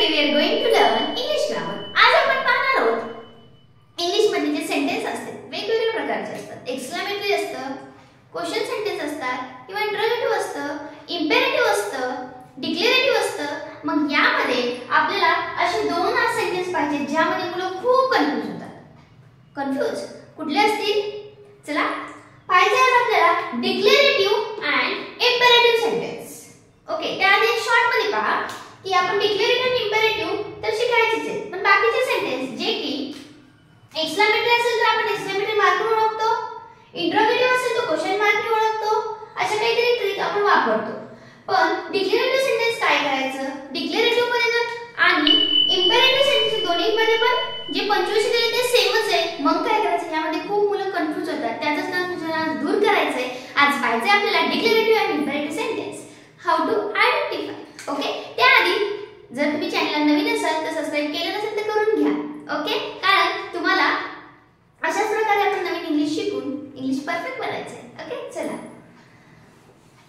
today we are going to learn English grammar. आज आपण पाहणार आहोत इंग्लिश मध्ये जे सेंटेन्स असतात वेगवेगळ्या प्रकारचे असतात. एक्सक्लेमेटरी असतं, क्वेश्चन सेंटेन्स असतात किंवा इंटरोगेटिव्ह असतं, इंपेरेटिव्ह असतं, डिक्लेरेटिव्ह असतं. मग यामध्ये आपल्याला असे दोन सेंटेन्स पाहिजे ज्यामध्ये मुलं खूप कन्फ्यूज होतात. कन्फ्यूज कुठले असतील? चला पाहिजे आज आपल्याला डिक्लेरेटिव्ह अँड इंपेरेटिव्ह सेंटेन्स. ओके, त्याआधी शॉर्ट मध्ये पहा की आपण डिक्लेरेटिव्ह आणि इंपेरेटिव्ह तर शिकायचेच आहेत, पण बाकीचे सेंटेन्स जे की एक्सक्लेमेटरी असेल तर आपण एक्सक्लेमेटरी मार्कने ओळखतो, इंटरोगेटिव्ह असेल तर क्वेश्चन मार्कने ओळखतो, अशा काहीतरी ट्रिक आपण वापरतो. पण डिक्लेरेटिव्ह सेंटेन्स काय करायचं? डिक्लेरेटिव्ह मध्ये तर आणि इंपेरेटिव्ह सेंटेन्स दोन्हीमध्ये पण जे पंचुएशन दिले ते सेमच आहे. मग काय करायचं? यामध्ये खूप मुलं कन्फ्यूज होतात. त्याचंच कन्फ्युजन दूर करायचंय. आज पाहिजे आपल्याला डिक्लेरेटिव्ह आणि imperative sentence how to identify. Okay, त्याआधी जर तुम्ही चॅनलला नवीन असाल तर सबस्क्राइब केलं नसेल तर करून घ्या. ओके, कारण तुम्हाला अशाच प्रकारे आपण नवीन इंग्लिश शिकून इंग्लिश परफेक्ट बनायचंय. ओके, चला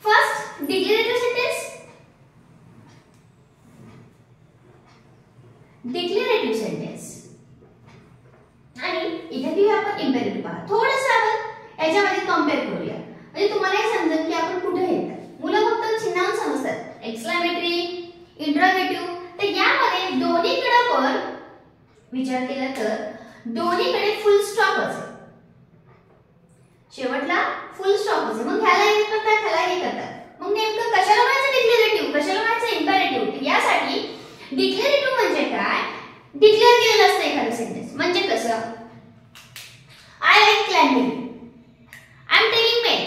first declarative sentence. Declarative sentence आणि इथे घेऊया आपण इंपेरेटिव्ह. पहा थोडंसं आपण याच्यामध्ये कंपेअर करूया म्हणजे तुम्हाला हे समजेल की आपण कुठे येतात. मुलं फक्त चिन्हावून समजतात एक्सक्लेमेटरी, इंटरोगेटिव्ह. तर यामध्ये दोन्हीकडे पण विचार केला तर दोन्हीकडे फुल स्टॉप असेल. शेवटला फुल स्टॉप असेल. मग ह्याला हे करतात, ह्याला हे करतात. मग नेमकं कशाला म्हणायचं डिक्लेरेटिव्ह, कशाला म्हणायचं इंपेरेटिव्ह? यासाठी डिक्लेरेटिव्ह म्हणजे काय? डिक्लेअर केलेलं असतं एखादं सेंटेन्स. म्हणजे कसं? I like climbing, I am taking mail,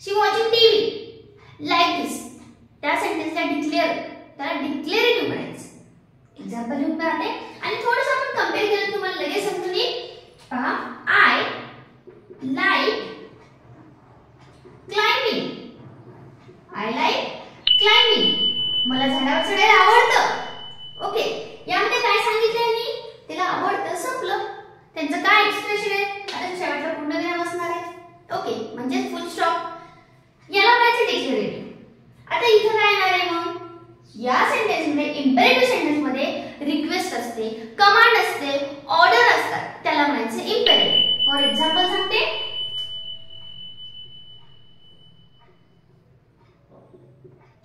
she watching TV, like this. त्या सेंटेन्सला त्याला डिक्लेरेटिव्ह म्हणायचं. एक्झाम्पल लिहून राहते आणि थोडंसं आपण कंपेअर केलं तुम्हाला लगेच समजून येईल. पहा, I like climbing, I like climbing. मला झाडावर चढायला आवडतं. ओके, यामध्ये काय सांगितलं यांनी? तिला आवडतं, संपलं. त्यांचं काय एक्सप्रेशन आहे? आता शेवटचा पूर्णविराम असणार आहे. ओके, म्हणजे फुल स्टॉप. याला म्हणायचं डिक्लेरेटिव्ह. आता इथं काय येणार आहे? मग या सेंटेन्स मध्ये इंपेरेटिव्ह सेंटेन्स मध्ये रिक्वेस्ट असते, कमांड असते, ऑर्डर असतात. त्याला म्हणायचं इंपेरेटिव्ह. फॉर एक्झाम्पल सांगते,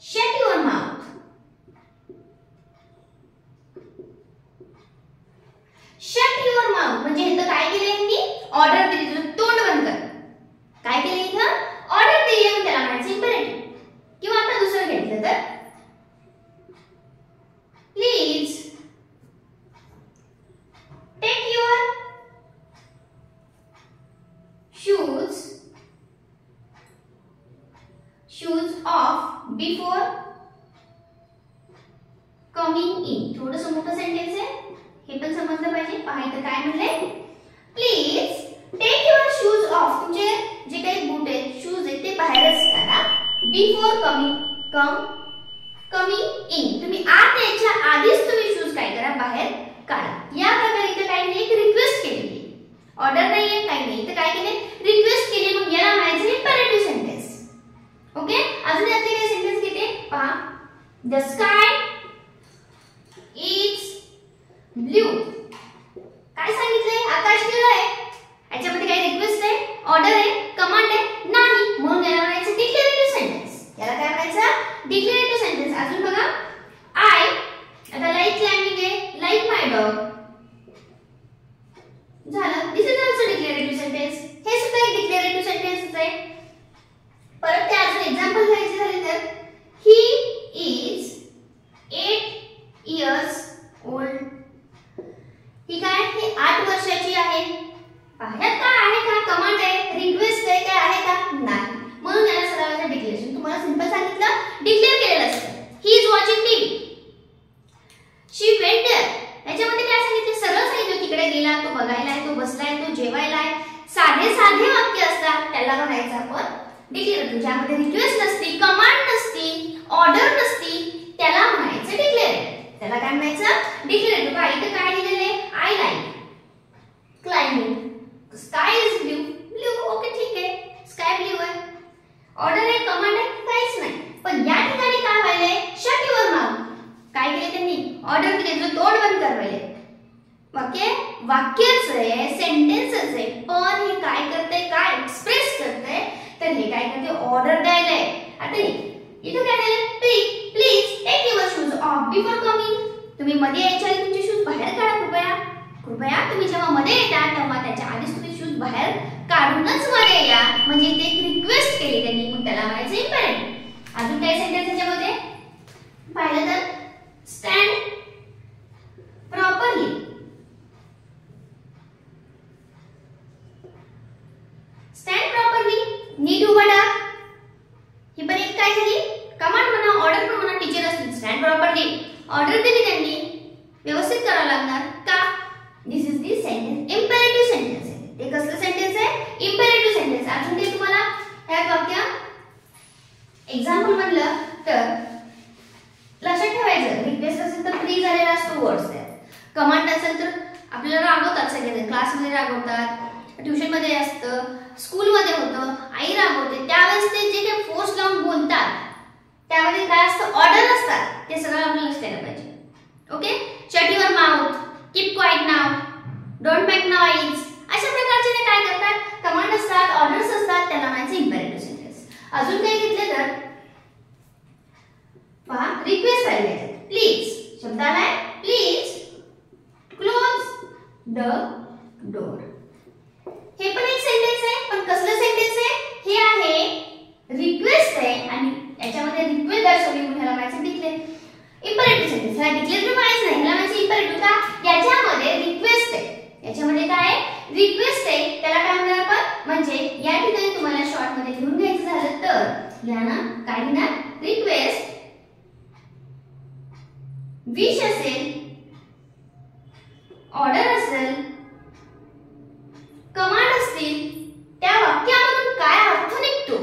shut your mouth. Shut your mouth म्हणजे इथं काय केलं यांनी? ऑर्डर दिली, तुझं तोंड बंद कर. काय केलं इथं? ऑर्डर दिली आणि त्याला म्हणायचं इंपेरेटिव्ह. किंवा आता दुसरं घेतलं तर please take your shoes off before coming in. थोडंसं मोठं सेंटेन्स आहे, हे पण समजलं पाहिजे. पहा इथं काय म्हणले? Please take your shoes off. तुमचे जे काही बूट आहेत, शूज आहेत ते बाहेरच काढा. Before coming in. तुम्ही आत यायच्या आधीच तुम्ही शूज काय करा? बाहेर काढा. या प्रकारे इथं काही नाही, एक रिक्वेस्ट केली. ऑर्डर नाहीये, काही नाही. इथं काय केले? रिक्वेस्ट केली. मग याला म्हणायचं इंपेरेटिव्ह सेंटेन्स. ओके, अजून यातले काही सेंटेन्स घेते. पहा, द स्काय इज ब्लू. काय सांगितलंय? आकाश निळं आहे. याच्यामध्ये काही रिक्वेस्ट आहे, ऑर्डर आहे, कमांड आहे? नाही. म्हणून याला म्हणायचं डिक्लेरेटिव्ह सेंटेन्स. याला काय म्हणायचं? Declarative sentence. अजून बघा, आय आता लाईक क्लाइम्बिंग आहे, लाईक माय डॉग. झालं. दिस इज ऑल्सो डिक्लेरेटिव्ह सेंटेन्स. हे सुद्धा एक डिक्लेरेटिव्ह सेंटेन्सच आहे. परत ते अजून एक्झाम्पल घ्यायचे झाले तर ही इज 8 years old. ही काय? ही 8 वर्षाची आहे. पाहण्यात काय आहे का? कमांड आहे, रिक्वेस्ट आहे, काय आहे का? नाही. म्हणून याला सरळ डिक्लेरेशन. तुम्हाला सिंपल सांगितलं, डिक्लेअर केलेलं असतं. He is watching TV, she went there. याच्यामध्ये काय सांगितलं? सरळ सांगितलं, तिकडे गेला, तो बघायला, तो बसलाय, तो जेवायला आहे. साधे साधे वाक्य असतात, त्याला म्हणायचं आपण डिक्लेरेटिव्ह. ज्यामध्ये रिक्वेस्ट नसती, कमांड नसती, ऑर्डर नसती, त्याला म्हणायचं डिक्लेरेटिव्ह. त्याला काय म्हणायचं? डिक्लेरेटिव्ह. पहा इथे काय लिहिलेले? I like climbing, sky is blue. Blue okay, ठीक आहे, स्काय ब्लू आहे. ऑर्डर आहे, कमांड आहे, काहीच नाही. पण या ठिकाणी काय व्हायलंय? Shut your mouth. काय केले त्यांनी? ऑर्डर द्यायला आहे. आता इथं काय दिलं, please take your shoes off before coming. तुम्ही मध्ये यायच्या आधी तुमचे शूज बाहेर काढा कृपया. कृपया तुम्ही जेव्हा मध्ये येता तेव्हा त्याच्या आधीच तुम्ही शूज बाहेर काढूनच मध्ये या. म्हणजे ते एक रिक्वेस्ट केली त्यांनी, मग त्याला म्हणायचं इम्पेरेटिव्ह. अजून काय सेंटेन्स याच्यामध्ये पाहिलं तर स्टँड प्रॉपरली. स्टँड प्रॉपरली, नीट उभा राहा. ही पण एक काय झाली कमांड म्हणा, ऑर्डर पण म्हणा. टीचर असतील स्टँड प्रॉपरली ऑर्डर दिली त्यांनी, व्यवस्थित करावं लागणार का. This is the sentence, imperative sentence आहे. ते कसलं सेंटेन्स आहे, इम्पेरेटिव्ह सेंटेन्स. अजून ते तुम्हाला ह्या वाक्य एक्झाम्पल म्हणलं तर लक्षात ठेवायचं. रिक्वेस्ट असेल तर प्लीज आलेला असतो वर्ड्स त्यात. कमांड असेल तर आपल्याला रागवतात सगळे, क्लासमध्ये रागवतात, ट्युशन मध्ये असतं, स्कूल मध्ये होतं, आई रागवते, त्यावेळेस ते जे काही फोर्स लावून बोलतात त्यामध्ये काय असतं, ऑर्डर असतात. ते सगळं आपल्याला लक्षात ठेवायला पाहिजे. Okay, shut your mouth, keep quiet now, don't make noise. अशा प्रकारचे ते काय करतात, कमांड असतात, ऑर्डर्स असतात, त्याला म्हणायचं इम्पेरेटिव्ह सेंटेन्स. अजून काही घेतले तर पहा, रिक्वेस्ट आली आहे. प्लीज शब्द आलाय, प्लीज क्लोज द डोर. हे पण एक सेंटेन्स आहे, पण कसलं सेंटेन्स आहे, हे आहे रिक्वेस्ट आहे आणि याच्यामध्ये रिक्वेस्ट दर्शवली म्हणून ह्याला म्हणायचं डिक्लेअर. इम्पेरेटिव्ह सेंटेन्स ह्याला डिक्लेअर म्हणायचं नाही, ह्याला म्हणायचं इम्पेरेटिव्ह. का, याच्यामध्ये रिक्वेस्ट आहे, याच्यामध्ये काय आहे, रिक्वेस्ट आहे. त्याला काय म्हणणार आपण, म्हणजे या ठिकाणी तुम्हाला शॉर्ट मध्ये लिहून घ्यायचं झालं तर या ना काय लिहिणार, रिक्वेस्ट, विश असेल, ऑर्डर असेल, कमांड असतील, त्या वाक्यामधून काय अर्थ निघतो.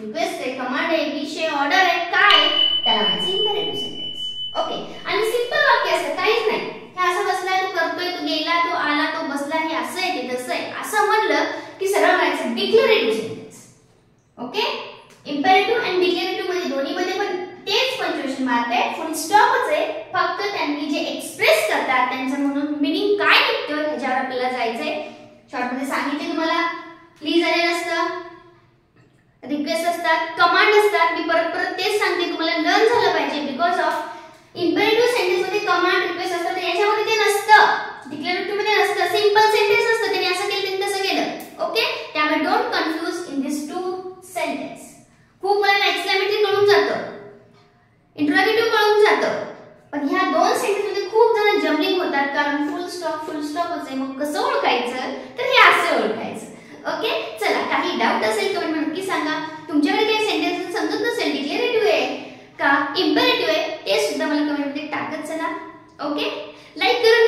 रिक्वेस्ट आहे, कमांड आहे, विश आहे, ऑर्डर आहे, काय, त्याला म्हणायचं इम्पेरेटिव्ह सेंटेन्स. ओके, आणि सिंपल वाक्य असतं, काहीच नाही. हे असं बसलाय, तो करतोय, तो गेला, तो आला, तो बसला, हे असं आहे, ते तसं आहे, असं म्हणलं की सरळ म्हणायचं डिक्लेरेटिव्ह सेंटेन्स. ओके, इम्पेरेटिव्ह आणि डिक्लेरेटिव्ह मध्ये दोन्ही मध्ये पण तेच पंक्च्युएशन मार्क आहे, फुल स्टॉपच आहे. फक्त त्यांनी जे एक्सप्रेस करतात त्यांचं म्हणून मीनिंग काय निघतं ह्याच्यावर आपल्याला जायचंय. शॉर्ट मध्ये सांगितले तुम्हाला, प्लीज आलेलं असतं, रिक्वेस्ट असतात, कमांड असतात. मी परत परत तेच सांगते, तुम्हाला लर्न झालं पाहिजे. बिकॉज ऑफ इम्पेरेटिव्ह सेंटेन्स मध्ये कमांड, रिक्वेस्ट असतात, याच्यामध्ये ते नसतं. डिक्लेरेटिव्ह मध्ये नसतं, सिंपल सेंटेन्स असतं. त्यांनी असं केलं, त्यांनी तसं केलं. ओके, त्यामुळे don't confuse in this two sentence. खूप मला एक्सक्लेमेटरी कळून जातं, इंटरोगेटिव्ह कळून जातं, पण ह्या दोन सेंटेन्स मध्ये खूप जण जम्बलिंग होतात, कारण फुल स्टॉपच आहे. मग कसं ओळखायचं, तर हे असं ओळखायचं. ओके, चला, काही डाऊट असेल कमेंट मध्ये नक्की सांगा. तुमच्याकडे काही सेंटेन्स समजत नसेल, डिक्लेरेटिव्ह आहे का इम्पेरेटिव्ह आहे, ते सुद्धा मला कमेंट मध्ये टाकत चला. ओके, लाईक करून